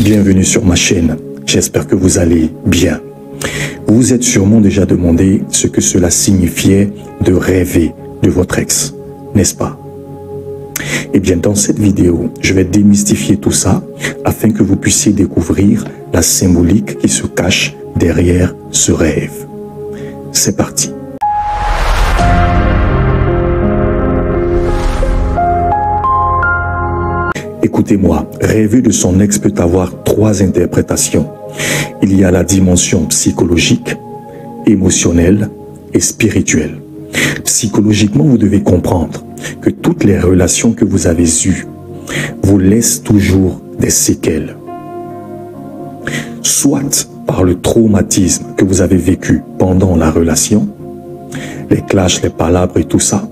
Bienvenue sur ma chaîne, j'espère que vous allez bien. Vous vous êtes sûrement déjà demandé ce que cela signifiait de rêver de votre ex, n'est-ce pas? Eh bien, dans cette vidéo, je vais démystifier tout ça afin que vous puissiez découvrir la symbolique qui se cache derrière ce rêve. C'est parti. Écoutez-moi, rêver de son ex peut avoir trois interprétations. Il y a la dimension psychologique, émotionnelle et spirituelle. Psychologiquement, vous devez comprendre que toutes les relations que vous avez eues vous laissent toujours des séquelles. Soit par le traumatisme que vous avez vécu pendant la relation, les clashs, les palabres et tout ça,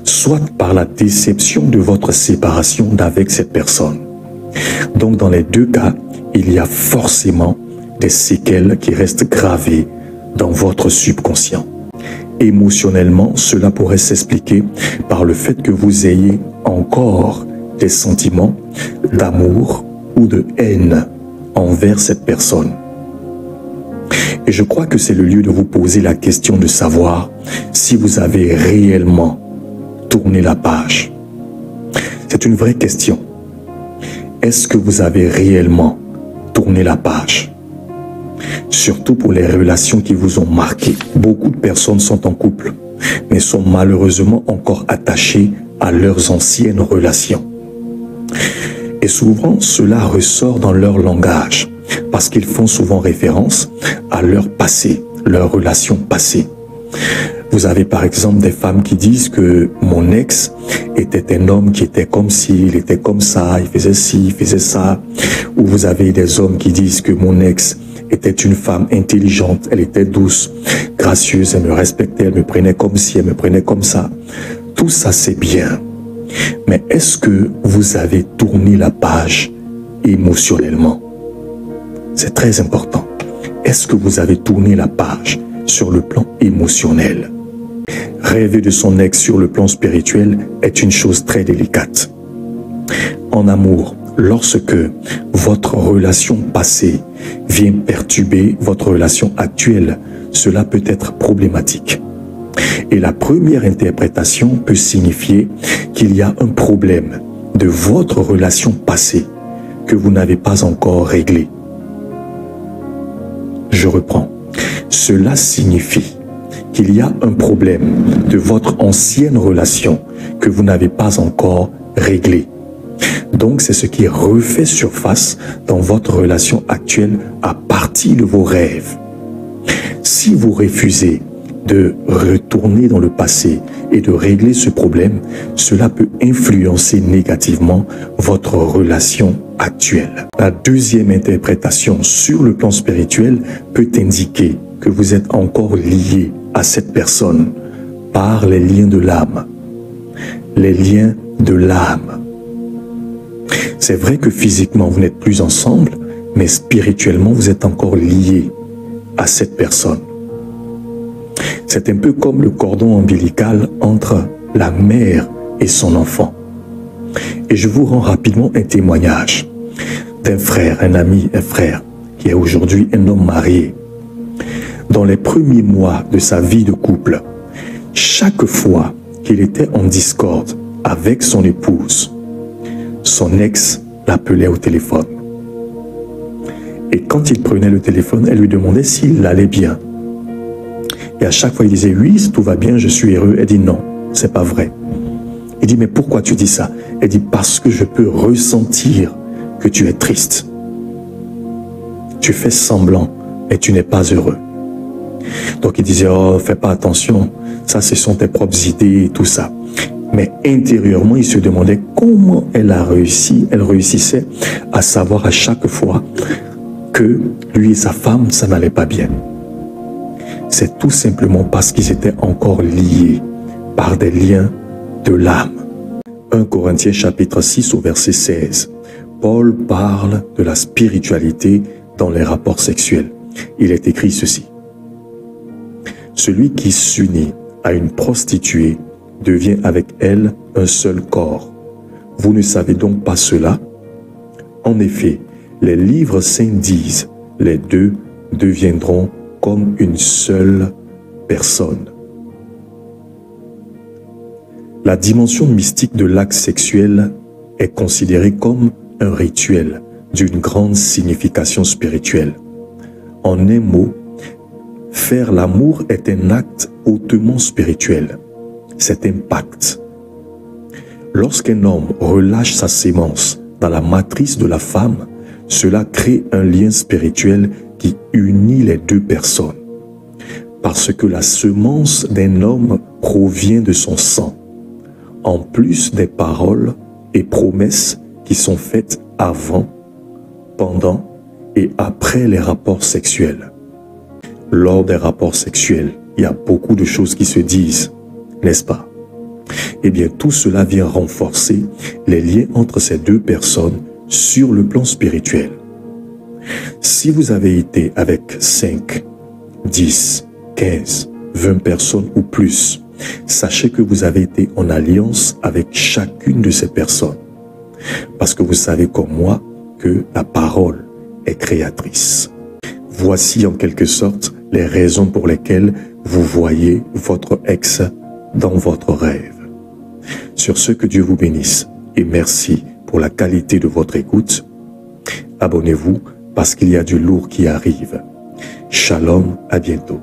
soit par la déception de votre séparation d'avec cette personne. Donc dans les deux cas, il y a forcément des séquelles qui restent gravées dans votre subconscient. Émotionnellement, cela pourrait s'expliquer par le fait que vous ayez encore des sentiments d'amour ou de haine envers cette personne. Et je crois que c'est le lieu de vous poser la question de savoir si vous avez réellement tourné la page. C'est une vraie question. Est-ce que vous avez réellement tourné la page? Surtout pour les relations qui vous ont marqué. Beaucoup de personnes sont en couple, mais sont malheureusement encore attachées à leurs anciennes relations. Et souvent, cela ressort dans leur langage, parce qu'ils font souvent référence à leur passé, leurs relations passées. Vous avez par exemple des femmes qui disent que mon ex était un homme qui était comme ci, il était comme ça, il faisait ci, il faisait ça. Ou vous avez des hommes qui disent que mon ex était une femme intelligente, elle était douce, gracieuse, elle me respectait, elle me prenait comme ci, elle me prenait comme ça. Tout ça c'est bien. Mais est-ce que vous avez tourné la page émotionnellement? C'est très important. Est-ce que vous avez tourné la page sur le plan émotionnel? Rêver de son ex sur le plan spirituel est une chose très délicate. En amour, lorsque votre relation passée vient perturber votre relation actuelle, cela peut être problématique. Et la première interprétation peut signifier qu'il y a un problème de votre relation passée que vous n'avez pas encore réglé. Je reprends. Cela signifie qu'il y a un problème de votre ancienne relation que vous n'avez pas encore réglé. Donc c'est ce qui refait surface dans votre relation actuelle à partir de vos rêves. Si vous refusez de retourner dans le passé et de régler ce problème, cela peut influencer négativement votre relation actuelle. La deuxième interprétation sur le plan spirituel peut indiquer que vous êtes encore lié à cette personne par les liens de l'âme. Les liens de l'âme. C'est vrai que physiquement vous n'êtes plus ensemble, mais spirituellement vous êtes encore lié à cette personne. C'est un peu comme le cordon ombilical entre la mère et son enfant. Et je vous rends rapidement un témoignage d'un frère, un ami, un frère, qui est aujourd'hui un homme marié. Dans les premiers mois de sa vie de couple, chaque fois qu'il était en discorde avec son épouse, son ex l'appelait au téléphone. Et quand il prenait le téléphone, elle lui demandait s'il allait bien. Et à chaque fois, il disait, oui, tout va bien, je suis heureux. Elle dit, non, c'est pas vrai. Il dit, mais pourquoi tu dis ça? Elle dit, parce que je peux ressentir que tu es triste. Tu fais semblant, mais tu n'es pas heureux. Donc il disait, oh, fais pas attention, ça ce sont tes propres idées et tout ça. Mais intérieurement, il se demandait comment elle a réussi, elle réussissait à savoir à chaque fois que lui et sa femme, ça n'allait pas bien. C'est tout simplement parce qu'ils étaient encore liés par des liens de l'âme. 1 Corinthiens chapitre 6 au verset 16. Paul parle de la spiritualité dans les rapports sexuels. Il est écrit ceci. Celui qui s'unit à une prostituée devient avec elle un seul corps. Vous ne savez donc pas cela? En effet, Les livres saints disent, les deux deviendront comme une seule personne. La dimension mystique de l'acte sexuel est considérée comme un rituel d'une grande signification spirituelle. En un mot, faire l'amour est un acte hautement spirituel. C'est un pacte. Lorsqu'un homme relâche sa sémence dans la matrice de la femme, cela crée un lien spirituel qui unit les deux personnes. Parce que la semence d'un homme provient de son sang, en plus des paroles et promesses qui sont faites avant, pendant et après les rapports sexuels. Lors des rapports sexuels, il y a beaucoup de choses qui se disent, n'est-ce pas? Eh bien, tout cela vient renforcer les liens entre ces deux personnes sur le plan spirituel. Si vous avez été avec 5, 10, 15, 20 personnes ou plus, sachez que vous avez été en alliance avec chacune de ces personnes. Parce que vous savez comme moi que la parole est créatrice. Voici en quelque sorte les raisons pour lesquelles vous voyez votre ex dans votre rêve. Sur ce, que Dieu vous bénisse et merci pour la qualité de votre écoute. Abonnez-vous parce qu'il y a du lourd qui arrive. Shalom, à bientôt.